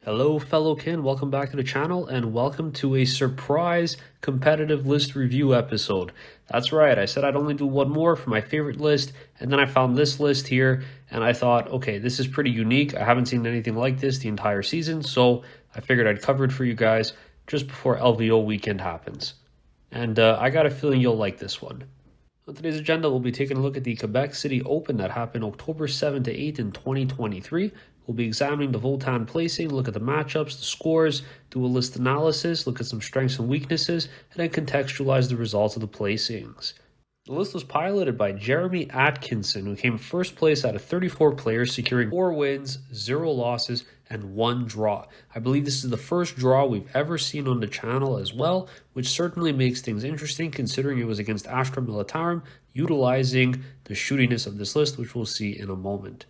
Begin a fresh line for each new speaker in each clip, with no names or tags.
Hello fellow kin, welcome back to the channel and welcome to a surprise competitive list review episode. That's right, I said I'd only do one more for my favorite list, and then I found this list here and I thought, okay, this is pretty unique. I haven't seen anything like this the entire season, so I figured I'd cover it for you guys just before LVO weekend happens. And I got a feeling you'll like this one. On today's agenda, we'll be taking a look at the Quebec City Open that happened October 7 to 8 in 2023. We'll be examining the Votann placing, look at the matchups, the scores, do a list analysis, look at some strengths and weaknesses, and then contextualize the results of the placings. The list was piloted by Jeremy Atkinson, who came first place out of 34 players, securing 4 wins, 0 losses, and 1 draw. I believe this is the first draw we've ever seen on the channel as well, which certainly makes things interesting considering it was against Astra Militarum, utilizing the shootiness of this list, which we'll see in a moment.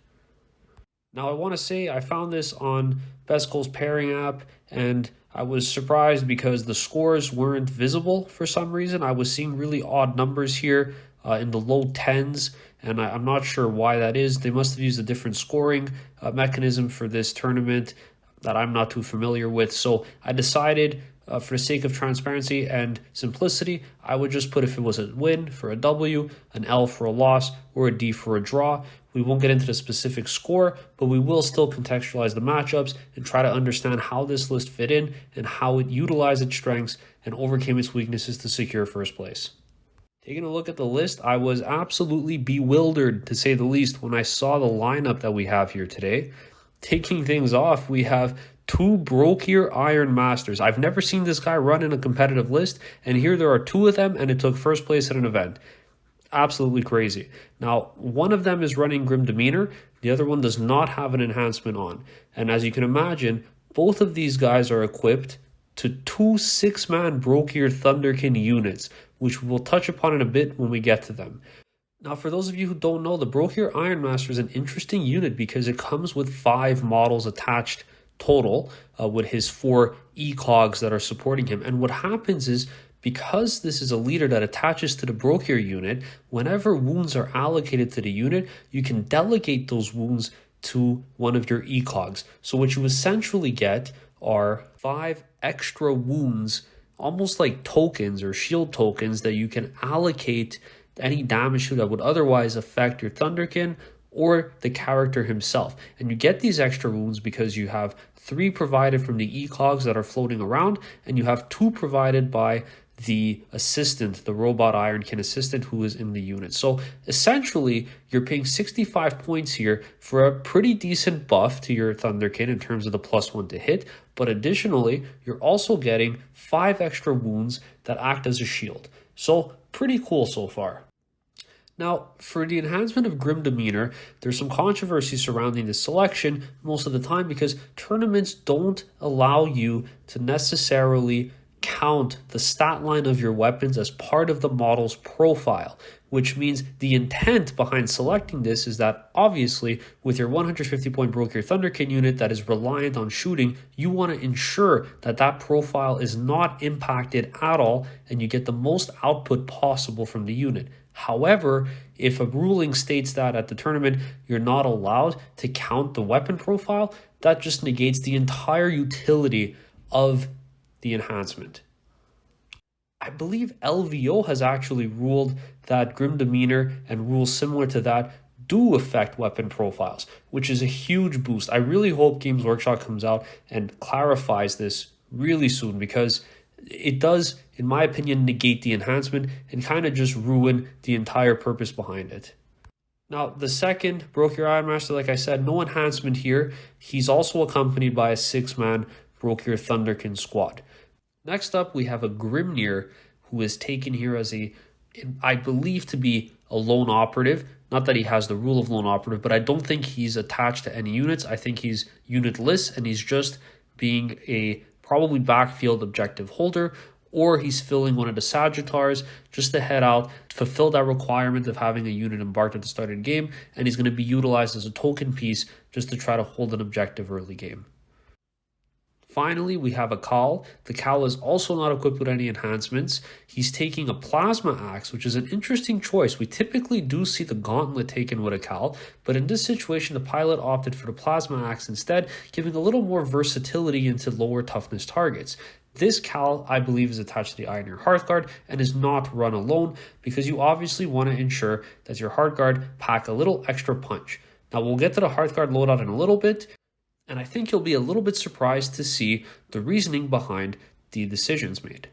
Now, I want to say I found this on Best Goals Pairing app, and I was surprised because the scores weren't visible for some reason. I was seeing really odd numbers here in the low 10s, and I'm not sure why that is. They must have used a different scoring mechanism for this tournament that I'm not too familiar with. So I decided, for the sake of transparency and simplicity, I would just put if it was a win for a W, an L for a loss, or a D for a draw. We won't get into the specific score, but we will still contextualize the matchups and try to understand how this list fit in and how it utilized its strengths and overcame its weaknesses to secure first place. Taking a look at the list, I was absolutely bewildered, to say the least, when I saw the lineup that we have here today. Taking things off, we have 2 Brokyr Iron Masters. I've never seen this guy run in a competitive list, and here there are 2 of them, and it took first place at an event. Absolutely crazy. Now, one of them is running Grim Demeanor, the other one does not have an enhancement on. And as you can imagine, both of these guys are equipped to 2 6-man Brokyr Thunderkyn units, which we'll touch upon in a bit when we get to them. Now, for those of you who don't know, the Brokyr Ironmaster is an interesting unit because it comes with 5 models attached total with his 4 ECOGs that are supporting him. And what happens is, because this is a leader that attaches to the Brokyr unit, whenever wounds are allocated to the unit, you can delegate those wounds to one of your ECOGs. So what you essentially get are 5 extra wounds, almost like tokens or shield tokens that you can allocate any damage to that would otherwise affect your Thunderkyn or the character himself. And you get these extra wounds because you have 3 provided from the ECOGs that are floating around, and you have 2 provided by the assistant, the robot Ironkin assistant who is in the unit. So essentially, you're paying 65 points here for a pretty decent buff to your Thunderkyn in terms of the +1 to hit, but additionally, you're also getting 5 extra wounds that act as a shield. So pretty cool so far. Now, for the enhancement of Grim Demeanor, there's some controversy surrounding this selection most of the time because tournaments don't allow you to necessarily count the stat line of your weapons as part of the model's profile, which means the intent behind selecting this is that obviously with your 150 point Brokyr Thunderkyn unit that is reliant on shooting, you want to ensure that that profile is not impacted at all and you get the most output possible from the unit. However, if a ruling states that at the tournament you're not allowed to count the weapon profile, that just negates the entire utility of the enhancement. I believe LVO has actually ruled that Grim Demeanor and rules similar to that do affect weapon profiles, which is a huge boost. I really hope Games Workshop comes out and clarifies this really soon because it does, in my opinion, negate the enhancement and kind of just ruin the entire purpose behind it. Now, the second Brokyr Ironmaster, like I said, no enhancement here. He's also accompanied by a 6-man Brokyr Thunderkyn squad. Next up, we have a Grimnir who is taken here as I believe to be a lone operative. Not that he has the rule of lone operative, but I don't think he's attached to any units. I think he's unitless and he's just being a probably backfield objective holder, or he's filling one of the Sagittars just to head out, fulfill that requirement of having a unit embarked at the start of the game, and he's going to be utilized as a token piece just to try to hold an objective early game. Finally, we have a Khal. The Khal is also not equipped with any enhancements. He's taking a Plasma Axe, which is an interesting choice. We typically do see the Gauntlet taken with a Khal, but in this situation, the pilot opted for the Plasma Axe instead, giving a little more versatility into lower toughness targets. This Khal, I believe, is attached to the Iron Hearthguard and is not run alone because you obviously want to ensure that your Hearthguard pack a little extra punch. Now, we'll get to the Hearthguard loadout in a little bit, and I think you'll be a little bit surprised to see the reasoning behind the decisions made.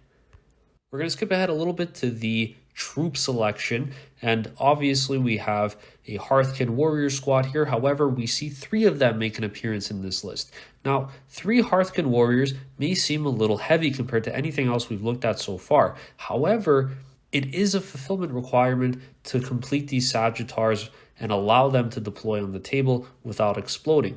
We're going to skip ahead a little bit to the troop selection, and obviously we have a Hearthkin warrior squad here. However, we see 3 of them make an appearance in this list. Now, 3 Hearthkin warriors may seem a little heavy compared to anything else we've looked at so far. However, it is a fulfillment requirement to complete these Sagittars and allow them to deploy on the table without exploding.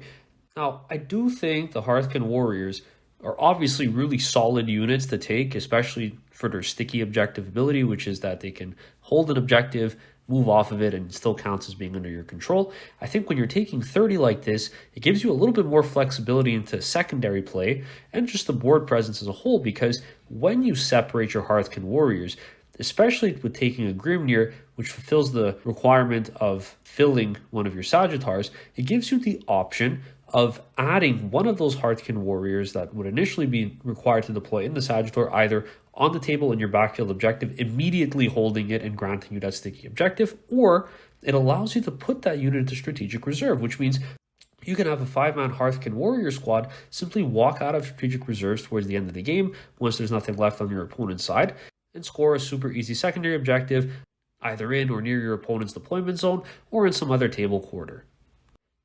Now, I do think the Hearthkin Warriors are obviously really solid units to take, especially for their sticky objective ability, which is that they can hold an objective, move off of it, and it still counts as being under your control. I think when you're taking 30 like this, it gives you a little bit more flexibility into secondary play and just the board presence as a whole, because when you separate your Hearthkin Warriors, especially with taking a Grimnir, which fulfills the requirement of filling one of your Sagittars, it gives you the option of adding one of those Hearthkin warriors that would initially be required to deploy in the Sagittar either on the table in your backfield objective, immediately holding it and granting you that sticky objective, or it allows you to put that unit into strategic reserve, which means you can have a 5-man Hearthkin warrior squad simply walk out of strategic reserves towards the end of the game once there's nothing left on your opponent's side and score a super easy secondary objective either in or near your opponent's deployment zone or in some other table quarter.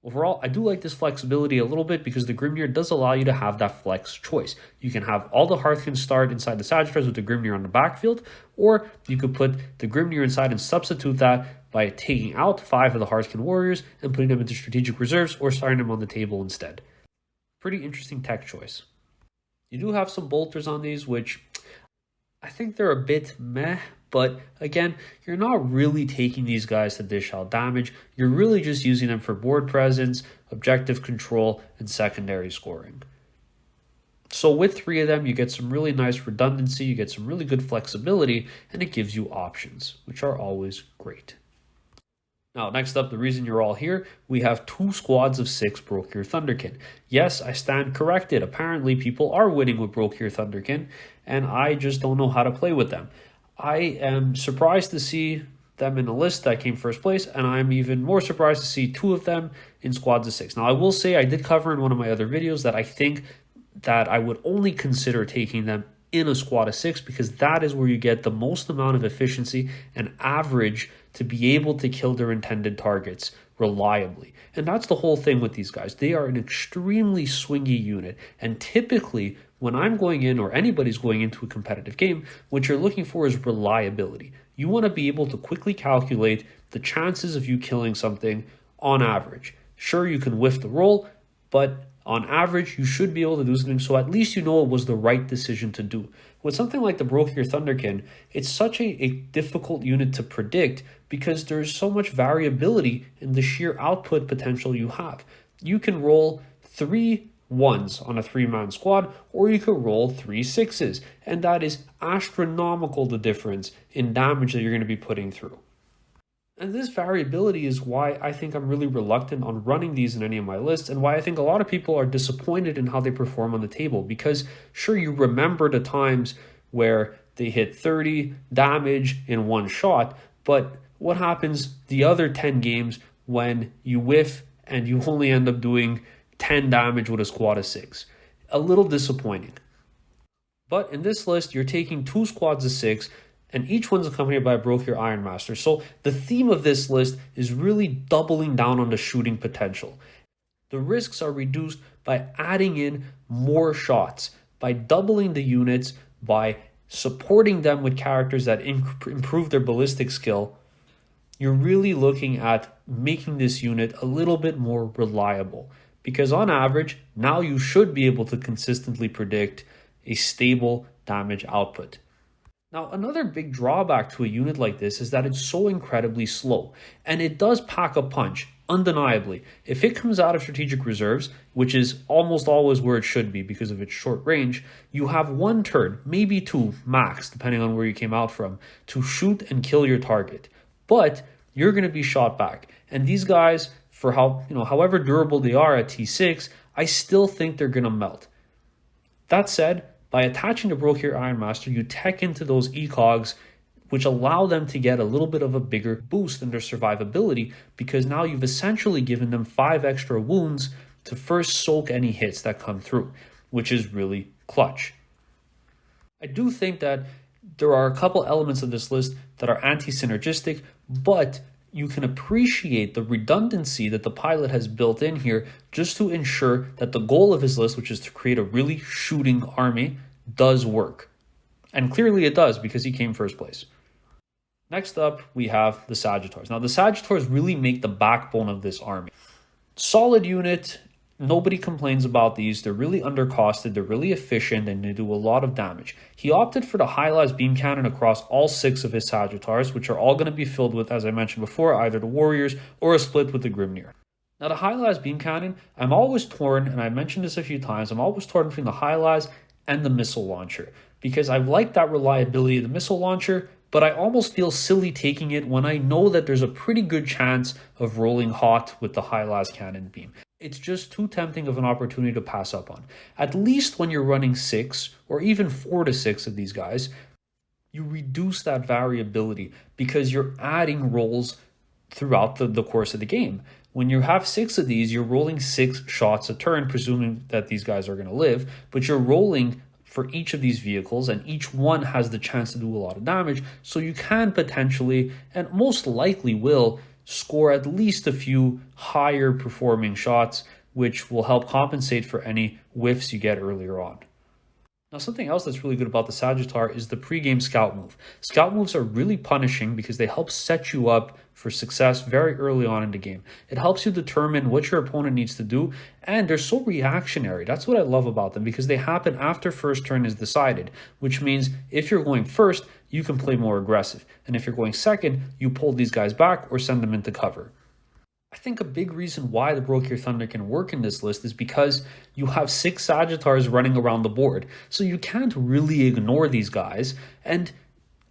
Overall, I do like this flexibility a little bit because the Grimnir does allow you to have that flex choice. You can have all the Hearthkin start inside the Sagittars with the Grimnir on the backfield, or you could put the Grimnir inside and substitute that by taking out 5 of the Hearthkin warriors and putting them into strategic reserves or starting them on the table instead. Pretty interesting tech choice. You do have some bolters on these, which I think they're a bit meh, but again, you're not really taking these guys to dish out damage. You're really just using them for board presence, objective control, and secondary scoring. So with 3 of them, you get some really nice redundancy, you get some really good flexibility, and it gives you options, which are always great. Now, next up, the reason you're all here, we have 2 squads of 6 Brokyr Thunderkyn. Yes, I stand corrected. Apparently, people are winning with Brokyr Thunderkyn, and I just don't know how to play with them. I am surprised to see them in a list that came first place, and I'm even more surprised to see 2 of them in squads of 6. Now, I will say I did cover in one of my other videos that I think that I would only consider taking them in a squad of 6 because that is where you get the most amount of efficiency and average to be able to kill their intended targets reliably. And that's the whole thing with these guys. They are an extremely swingy unit, and typically when I'm going in or anybody's going into a competitive game, what you're looking for is reliability. You want to be able to quickly calculate the chances of you killing something on average. Sure, you can whiff the roll, but on average, you should be able to do something, so at least you know it was the right decision to do. With something like the Brokyr Thunderkyn, it's such a difficult unit to predict because there's so much variability in the sheer output potential you have. You can roll 3 1s on a 3-man squad, or you could roll 3 6s, and that is astronomical, the difference in damage that you're going to be putting through. And this variability is why I think I'm really reluctant on running these in any of my lists, and why I think a lot of people are disappointed in how they perform on the table, because sure, you remember the times where they hit 30 damage in one shot, but what happens the other 10 games when you whiff and you only end up doing 10 damage with a squad of 6? A little disappointing. But in this list, you're taking 2 squads of 6, and each one's accompanied by a Brokyr Ironmaster. So the theme of this list is really doubling down on the shooting potential. The risks are reduced by adding in more shots, by doubling the units, by supporting them with characters that improve their ballistic skill. You're really looking at making this unit a little bit more reliable. Because on average, now you should be able to consistently predict a stable damage output. Now, another big drawback to a unit like this is that it's so incredibly slow, and it does pack a punch. undeniably, if it comes out of strategic reserves, which is almost always where it should be because of its short range, you have one turn, maybe two max, depending on where you came out from, to shoot and kill your target. But you're going to be shot back. And these guys, for however durable they are at T6, I still think they're going to melt. That said, by attaching the Brokyr Ironmaster, you tech into those ecogs, which allow them to get a little bit of a bigger boost in their survivability, because now you've essentially given them 5 extra wounds to first soak any hits that come through, which is really clutch. I do think that there are a couple elements of this list that are anti-synergistic, but you can appreciate the redundancy that the pilot has built in here just to ensure that the goal of his list, which is to create a really shooting army, does work. And clearly it does, because he came first place. Next up, we have the Sagittars. Now, the Sagittars really make the backbone of this army. Solid unit. Nobody complains about these. They're really undercosted, they're really efficient, and they do a lot of damage. He opted for the high-las beam cannon across all 6 of his Sagittars, which are all going to be filled with, as I mentioned before, either the Warriors or a split with the Grimnir. Now, the high-las beam cannon, I'm always torn, and I mentioned this a few times, I'm always torn between the high-las and the missile launcher, because I like that reliability of the missile launcher, but I almost feel silly taking it when I know that there's a pretty good chance of rolling hot with the high-las cannon beam. It's just too tempting of an opportunity to pass up on. At least when you're running 6 or even 4 to 6 of these guys, you reduce that variability because you're adding rolls throughout the course of the game. When you have 6 of these, you're rolling 6 shots a turn, presuming that these guys are going to live, but you're rolling for each of these vehicles, and each one has the chance to do a lot of damage, so you can potentially, and most likely will, score at least a few higher performing shots, which will help compensate for any whiffs you get earlier on. Now, something else that's really good about the Sagittar is the pre-game scout move. Scout moves are really punishing because they help set you up for success very early on in the game. It helps you determine what your opponent needs to do, and they're so reactionary. That's what I love about them, because they happen after first turn is decided, which means if you're going first, you can play more aggressive, and if you're going second, you pull these guys back or send them into cover. I think a big reason why the Brokyr Thunderkyn can work in this list is because you have 6 Sagittars running around the board, so you can't really ignore these guys, and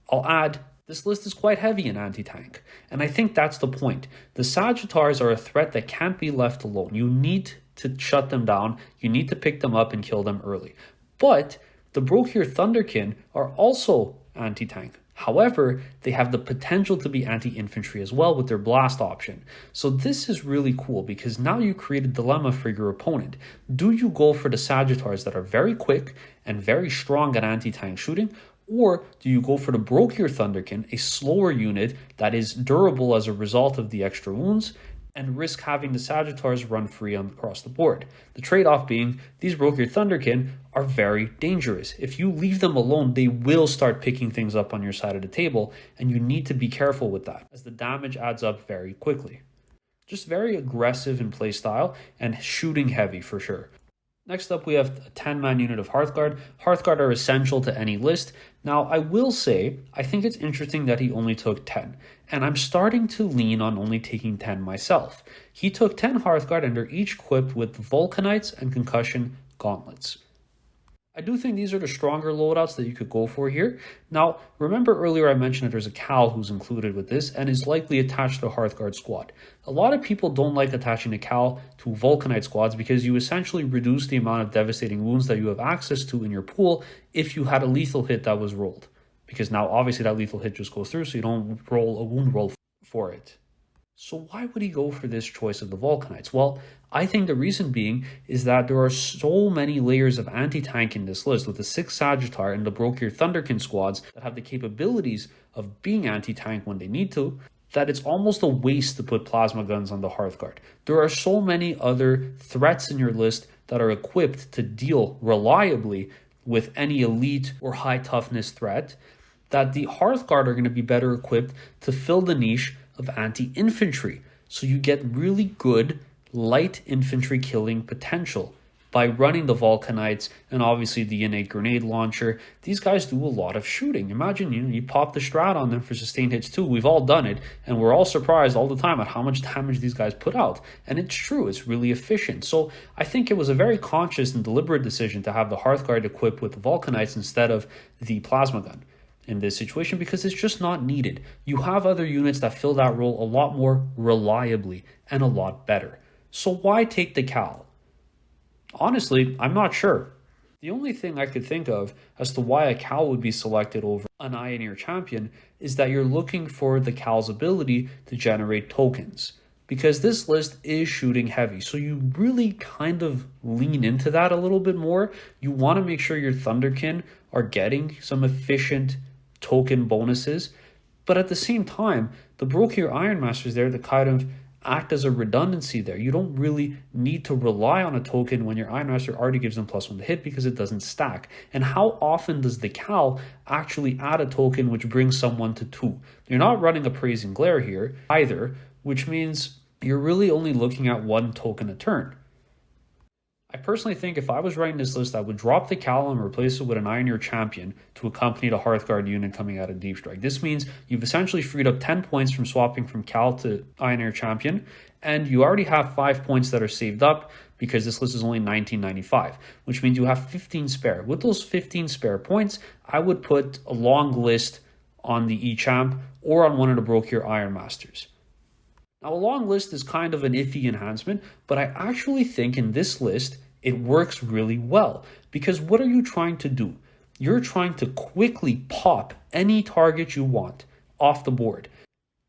I'll add, this list is quite heavy in anti-tank, and I think that's the point. The Sagittars are a threat that can't be left alone. You need to shut them down, you need to pick them up and kill them early. But the Brokyr Thunderkyn are also anti-tank. However, they have the potential to be anti-infantry as well with their blast option. So this is really cool because now you create a dilemma for your opponent. Do you go for the Sagittars that are very quick and very strong at anti-tank shooting? Or do you go for the Brokyr Thunderkyn, a slower unit that is durable as a result of the extra wounds, and risk having the Sagittars run free across the board? The trade-off being, these Brokyr Thunderkyn are very dangerous. If you leave them alone, they will start picking things up on your side of the table, and you need to be careful with that, as the damage adds up very quickly. Just very aggressive in playstyle, and shooting heavy for sure. Next up, we have a 10-man unit of Hearthguard. Hearthguard are essential to any list. Now, I will say, I think it's interesting that he only took 10, and I'm starting to lean on only taking 10 myself. He took 10 Hearthguard and they're each equipped with Vulcanites and Concussion Gauntlets. I do think these are the stronger loadouts that you could go for here. Now, remember earlier I mentioned that there's a Cal who's included with this and is likely attached to a Hearthguard squad. A lot of people don't like attaching a Cal to Vulcanite squads because you essentially reduce the amount of devastating wounds that you have access to in your pool if you had a lethal hit that was rolled. Because now obviously that lethal hit just goes through, so you don't roll a wound roll for it. So why would he go for this choice of the Vulcanites? Well, I think the reason being is that there are so many layers of anti-tank in this list with the 6 Sagittar and the Brokyr Thunderkyn squads that have the capabilities of being anti-tank when they need to, that it's almost a waste to put plasma guns on the Hearthguard. There are so many other threats in your list that are equipped to deal reliably with any elite or high toughness threat that the Hearthguard are going to be better equipped to fill the niche of anti-infantry. So you get really good light infantry killing potential by running the Vulcanites and obviously the innate grenade launcher, these guys do a lot of shooting. Imagine you pop the strat on them for sustained hits too. We've all done it, and we're all surprised all the time at how much damage these guys put out. And it's true, it's really efficient. So I think it was a very conscious and deliberate decision to have the Hearthguard equipped with the Vulcanites instead of the Plasma Gun in this situation, because it's just not needed. You have other units that fill that role a lot more reliably and a lot better. So why take the Cal? Honestly, I'm not sure. The only thing I could think of as to why a Cal would be selected over an Ioneer champion is that you're looking for the Cal's ability to generate tokens. Because this list is shooting heavy, so you really kind of lean into that a little bit more. You want to make sure your Thunderkyn are getting some efficient token bonuses, but at the same time, the Brokyr Ironmasters there that kind of act as a redundancy there. You don't really need to rely on a token when your Ironmaster already gives them +1 to hit because it doesn't stack. And how often does the Cal actually add a token which brings someone to 2? You're not running Appraising Glare here either, which means you're really only looking at 1 token a turn. I personally think if I was writing this list, I would drop the Cal and replace it with an Ioneer champion to accompany the Hearthguard unit coming out of Deep Strike. This means you've essentially freed up 10 points from swapping from Cal to Ioneer champion, and you already have 5 points that are saved up because this list is only 1995, which means you have 15 spare. With those 15 spare points, I would put a long list on the E-Champ or on one of the Brokyr Ironmasters. Now, a long list is kind of an iffy enhancement, but I actually think in this list, it works really well. Because what are you trying to do? You're trying to quickly pop any target you want off the board.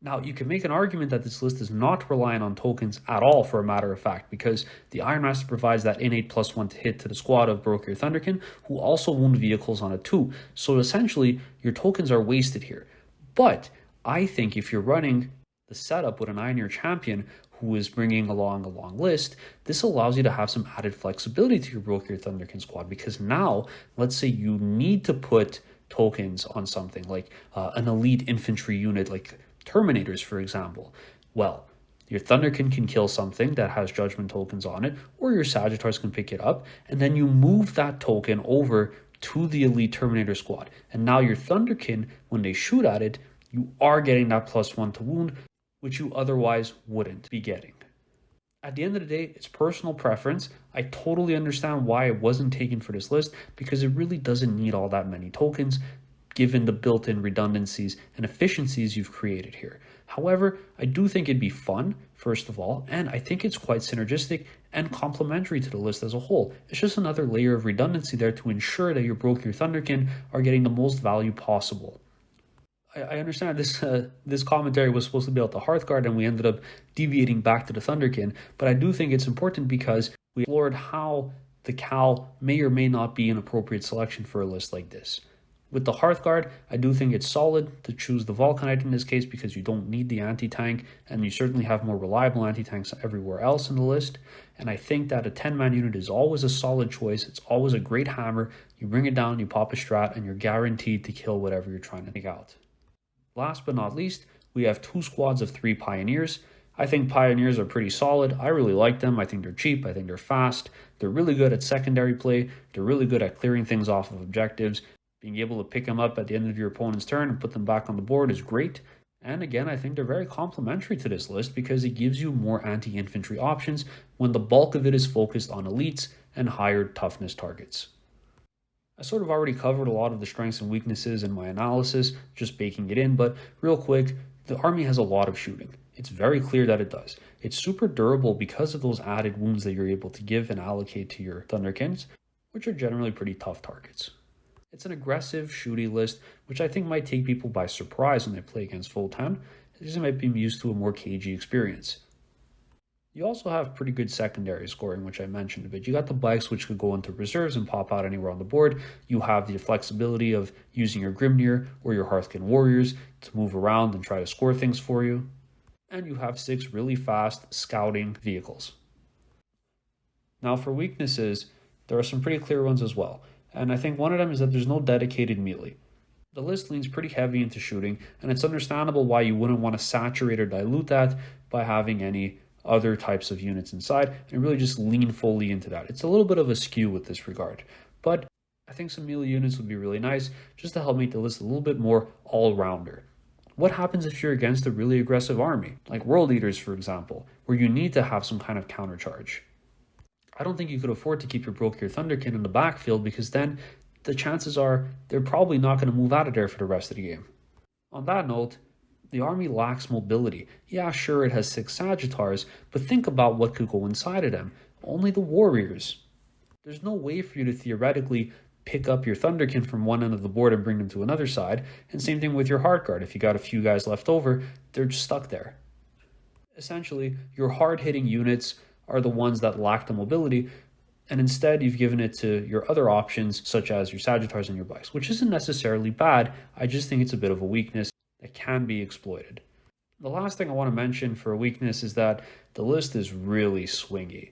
Now, you can make an argument that this list is not reliant on tokens at all, for a matter of fact, because the Ironmaster provides that innate +1 to hit to the squad of Brokyr Thunderkyn, who also wound vehicles on a 2. So essentially, your tokens are wasted here. But I think if you're running the setup with an Ioneer champion who is bringing along a long list, this allows you to have some added flexibility to your Brokyr Thunderkyn squad, because now, let's say you need to put tokens on something like an elite infantry unit like Terminators, for example. Well, your Thunderkyn can kill something that has judgment tokens on it, or your Sagittars can pick it up, and then you move that token over to the elite Terminator squad. And now your Thunderkyn, when they shoot at it, you are getting that +1 to wound, which you otherwise wouldn't be getting. At the end of the day, it's personal preference. I totally understand why it wasn't taken for this list, because it really doesn't need all that many tokens, given the built-in redundancies and efficiencies you've created here. However, I do think it'd be fun, first of all, and I think it's quite synergistic and complementary to the list as a whole. It's just another layer of redundancy there to ensure that your Brokyr Thunderkyn are getting the most value possible. I understand this commentary was supposed to be about the Hearthguard, and we ended up deviating back to the Thunderkyn, but I do think it's important because we explored how the Cal may or may not be an appropriate selection for a list like this. With the Hearthguard, I do think it's solid to choose the Vulcanite in this case because you don't need the anti-tank, and you certainly have more reliable anti-tanks everywhere else in the list. And I think that a 10-man unit is always a solid choice. It's always a great hammer. You bring it down, you pop a strat, and you're guaranteed to kill whatever you're trying to take out. Last but not least, we have 2 squads of 3 Pioneers. I think Pioneers are pretty solid. I really like them. I think they're cheap. I think they're fast. They're really good at secondary play. They're really good at clearing things off of objectives. Being able to pick them up at the end of your opponent's turn and put them back on the board is great. And again, I think they're very complementary to this list because it gives you more anti-infantry options when the bulk of it is focused on elites and higher toughness targets. I sort of already covered a lot of the strengths and weaknesses in my analysis, just baking it in, but real quick, the army has a lot of shooting. It's very clear that it does. It's super durable because of those added wounds that you're able to give and allocate to your Thunderkyns, which are generally pretty tough targets. It's an aggressive, shooty list, which I think might take people by surprise when they play against Votann, as they might be used to a more cagey experience. You also have pretty good secondary scoring, which I mentioned a bit. You got the bikes, which could go into reserves and pop out anywhere on the board. You have the flexibility of using your Grimnir or your Hearthkyn Warriors to move around and try to score things for you. And you have 6 really fast scouting vehicles. Now for weaknesses, there are some pretty clear ones as well. And I think one of them is that there's no dedicated melee. The list leans pretty heavy into shooting, and it's understandable why you wouldn't want to saturate or dilute that by having any other types of units inside and really just lean fully into that. It's a little bit of a skew with this regard, but I think some melee units would be really nice just to help make the list a little bit more all-rounder. What happens if you're against a really aggressive army, like World Eaters, for example, where you need to have some kind of countercharge? I don't think you could afford to keep your Brokyr Thunderkyn in the backfield, because then the chances are they're probably not going to move out of there for the rest of the game. On that note, the army lacks mobility. Yeah, sure, it has 6 Sagittars, but think about what could go inside of them. Only the warriors. There's no way for you to theoretically pick up your Thunderkyn from one end of the board and bring them to another side, and same thing with your Hard Guard. If you got a few guys left over, they're just stuck there. Essentially, your hard-hitting units are the ones that lack the mobility, and instead you've given it to your other options, such as your Sagittars and your Bikes, which isn't necessarily bad. I just think it's a bit of a weakness that can be exploited. The last thing I want to mention for a weakness is that the list is really swingy.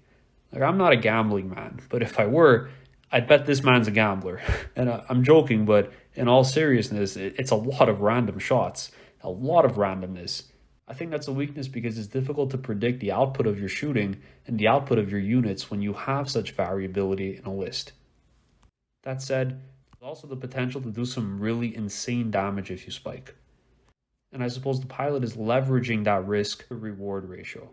Like, I'm not a gambling man, but if I were, I'd bet this man's a gambler. And I'm joking, but in all seriousness, it's a lot of random shots, a lot of randomness. I think that's a weakness because it's difficult to predict the output of your shooting and the output of your units when you have such variability in a list. That said, there's also the potential to do some really insane damage if you spike. And I suppose the pilot is leveraging that risk to reward ratio.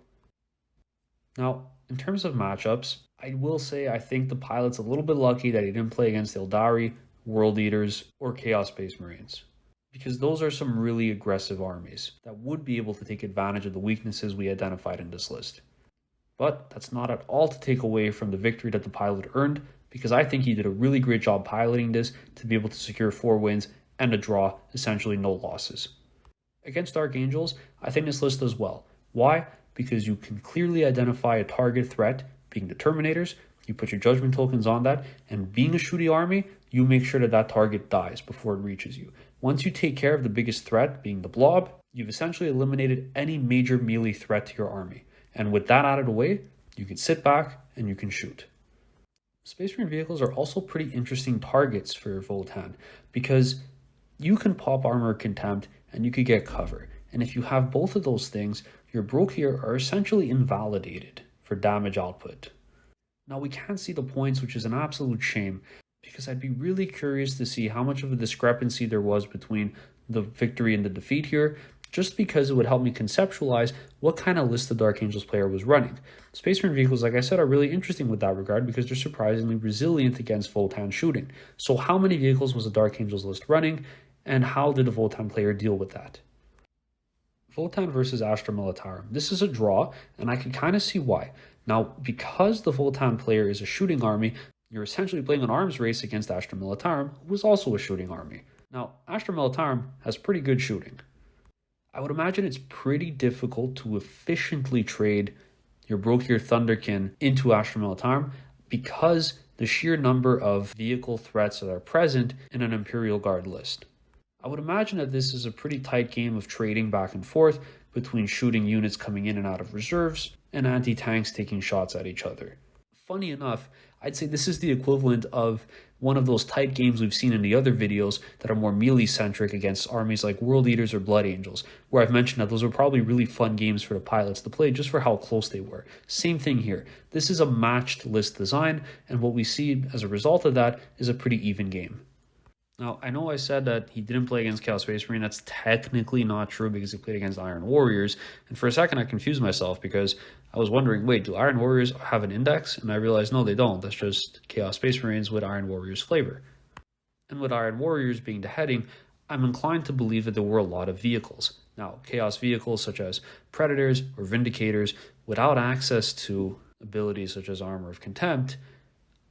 Now, in terms of matchups, I will say I think the pilot's a little bit lucky that he didn't play against Eldari, World Eaters, or Chaos Space Marines, because those are some really aggressive armies that would be able to take advantage of the weaknesses we identified in this list. But that's not at all to take away from the victory that the pilot earned, because I think he did a really great job piloting this to be able to secure 4 wins and a draw, essentially no losses. Against Dark Angels, I think this list does well. Why? Because you can clearly identify a target threat, being the Terminators, you put your Judgment tokens on that, and being a shooty army, you make sure that that target dies before it reaches you. Once you take care of the biggest threat, being the Blob, you've essentially eliminated any major melee threat to your army. And with that out of the way, you can sit back and you can shoot. Space Marine vehicles are also pretty interesting targets for Votann, because you can pop Armor of Contempt and you could get cover. And if you have both of those things, your Brokyr are essentially invalidated for damage output. Now, we can't see the points, which is an absolute shame, because I'd be really curious to see how much of a discrepancy there was between the victory and the defeat here, just because it would help me conceptualize what kind of list the Dark Angels player was running. Space Marine vehicles, like I said, are really interesting with that regard because they're surprisingly resilient against Votann shooting. So how many vehicles was the Dark Angels list running, and how did the Votann player deal with that? Votann versus Astra Militarum. This is a draw, and I can kind of see why. Now, because the Votann player is a shooting army, you're essentially playing an arms race against Astra Militarum, who is also a shooting army. Now, Astra Militarum has pretty good shooting. I would imagine it's pretty difficult to efficiently trade your Brokyr Thunderkyn into Astra Militarum because the sheer number of vehicle threats that are present in an Imperial Guard list. I would imagine that this is a pretty tight game of trading back and forth between shooting units coming in and out of reserves and anti-tanks taking shots at each other. Funny enough, I'd say this is the equivalent of one of those tight games we've seen in the other videos that are more melee-centric against armies like World Eaters or Blood Angels, where I've mentioned that those are probably really fun games for the pilots to play just for how close they were. Same thing here. This is a matched list design, and what we see as a result of that is a pretty even game. Now, I know I said that he didn't play against Chaos Space Marine. That's technically not true because he played against Iron Warriors. And for a second, I confused myself because I was wondering, wait, do Iron Warriors have an index? And I realized, no, they don't. That's just Chaos Space Marines with Iron Warriors flavor. And with Iron Warriors being the heading, I'm inclined to believe that there were a lot of vehicles. Now, Chaos vehicles such as Predators or Vindicators without access to abilities such as Armor of Contempt,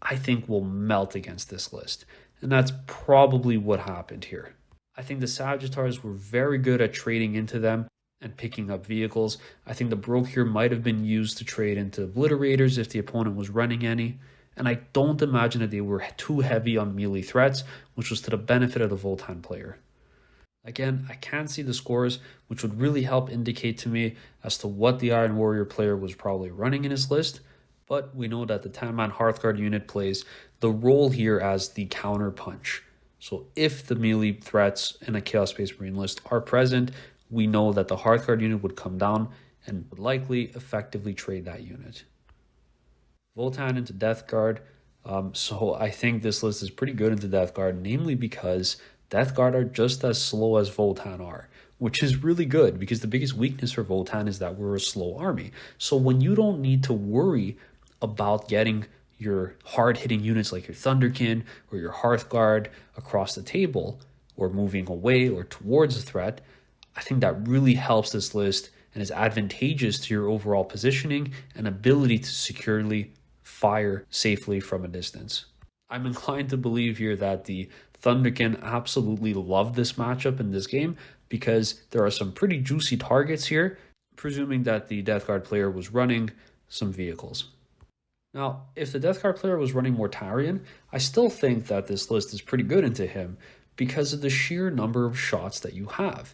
I think will melt against this list. And that's probably what happened here. I think the Sagittars were very good at trading into them and picking up vehicles. I think the Brokyr might have been used to trade into Obliterators if the opponent was running any. And I don't imagine that they were too heavy on melee threats, which was to the benefit of the Votann player. Again, I can't see the scores, which would really help indicate to me as to what the Iron Warrior player was probably running in his list. But we know that the 10-man Hearthguard unit plays the role here as the counter punch. So if the melee threats in a Chaos Space Marine list are present, we know that the Hearthguard unit would come down and would likely effectively trade that unit. Votann into Death Guard. So I think this list is pretty good into Death Guard, namely because Death Guard are just as slow as Votann are, which is really good because the biggest weakness for Votann is that we're a slow army. So when you don't need to worry about getting your hard-hitting units like your Thunderkyn or your Hearthguard across the table or moving away or towards a threat, I think that really helps this list and is advantageous to your overall positioning and ability to securely fire safely from a distance. I'm inclined to believe here that the Thunderkyn absolutely loved this matchup in this game because there are some pretty juicy targets here, presuming that the Death Guard player was running some vehicles. Now, if the Death Guard player was running Mortarion, I still think that this list is pretty good into him because of the sheer number of shots that you have.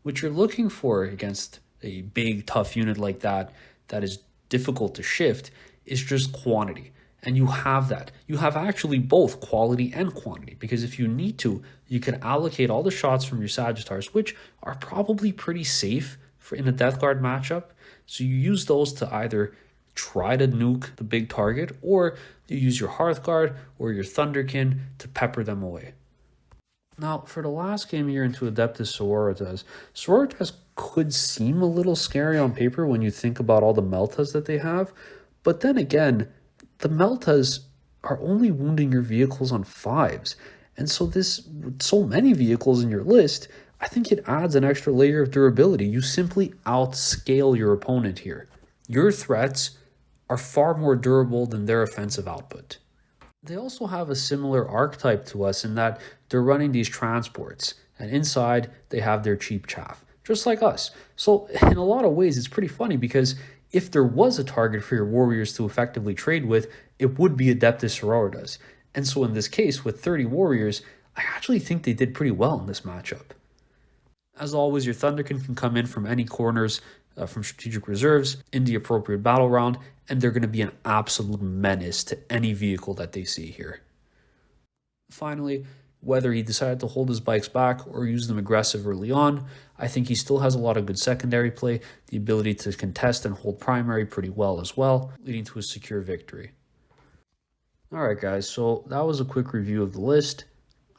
What you're looking for against a big, tough unit like that is difficult to shift is just quantity. And you have that. You have actually both quality and quantity, because if you need to, you can allocate all the shots from your Sagittars, which are probably pretty safe in a Death Guard matchup. So you use those to either try to nuke the big target, or you use your Hearthguard or your Thunderkyn to pepper them away. Now, for the last game here into Adeptus Sororitas could seem a little scary on paper when you think about all the Meltas that they have, but then again, the Meltas are only wounding your vehicles on 5s, and so with so many vehicles in your list, I think it adds an extra layer of durability. You simply outscale your opponent here. Your threats are far more durable than their offensive output. They also have a similar archetype to us in that they're running these transports, and inside they have their cheap chaff, just like us. So in a lot of ways, it's pretty funny because if there was a target for your warriors to effectively trade with, it would be Adeptus Sororitas. And so in this case, with 30 warriors, I actually think they did pretty well in this matchup. As always, your Thunderkyn can come in from any corners from strategic reserves in the appropriate battle round, and they're going to be an absolute menace to any vehicle that they see here. Finally, whether he decided to hold his bikes back or use them aggressive early on, I think he still has a lot of good secondary play, the ability to contest and hold primary pretty well as well, leading to a secure victory. Alright guys, so that was a quick review of the list.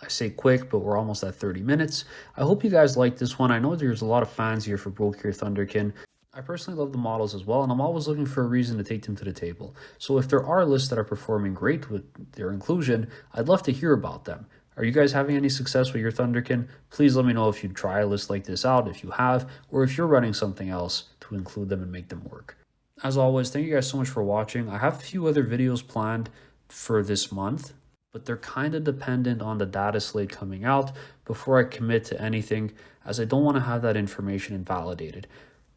I say quick, but we're almost at 30 minutes. I hope you guys liked this one. I know there's a lot of fans here for Brokyr Thunderkyn. I personally love the models as well, and I'm always looking for a reason to take them to the table. So if there are lists that are performing great with their inclusion, I'd love to hear about them. Are you guys having any success with your Thunderkyn? Please let me know if you try a list like this out, if you have, or if you're running something else to include them and make them work. As always, thank you guys so much for watching. I have a few other videos planned for this month, but they're kind of dependent on the data slate coming out before I commit to anything, as I don't want to have that information invalidated.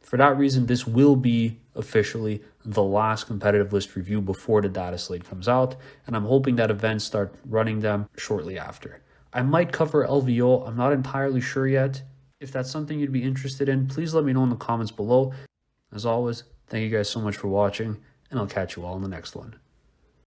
For that reason, this will be officially the last competitive list review before the data slate comes out, and I'm hoping that events start running them shortly after. I might cover LVO, I'm not entirely sure yet. If that's something you'd be interested in, please let me know in the comments below. As always, thank you guys so much for watching, and I'll catch you all in the next one.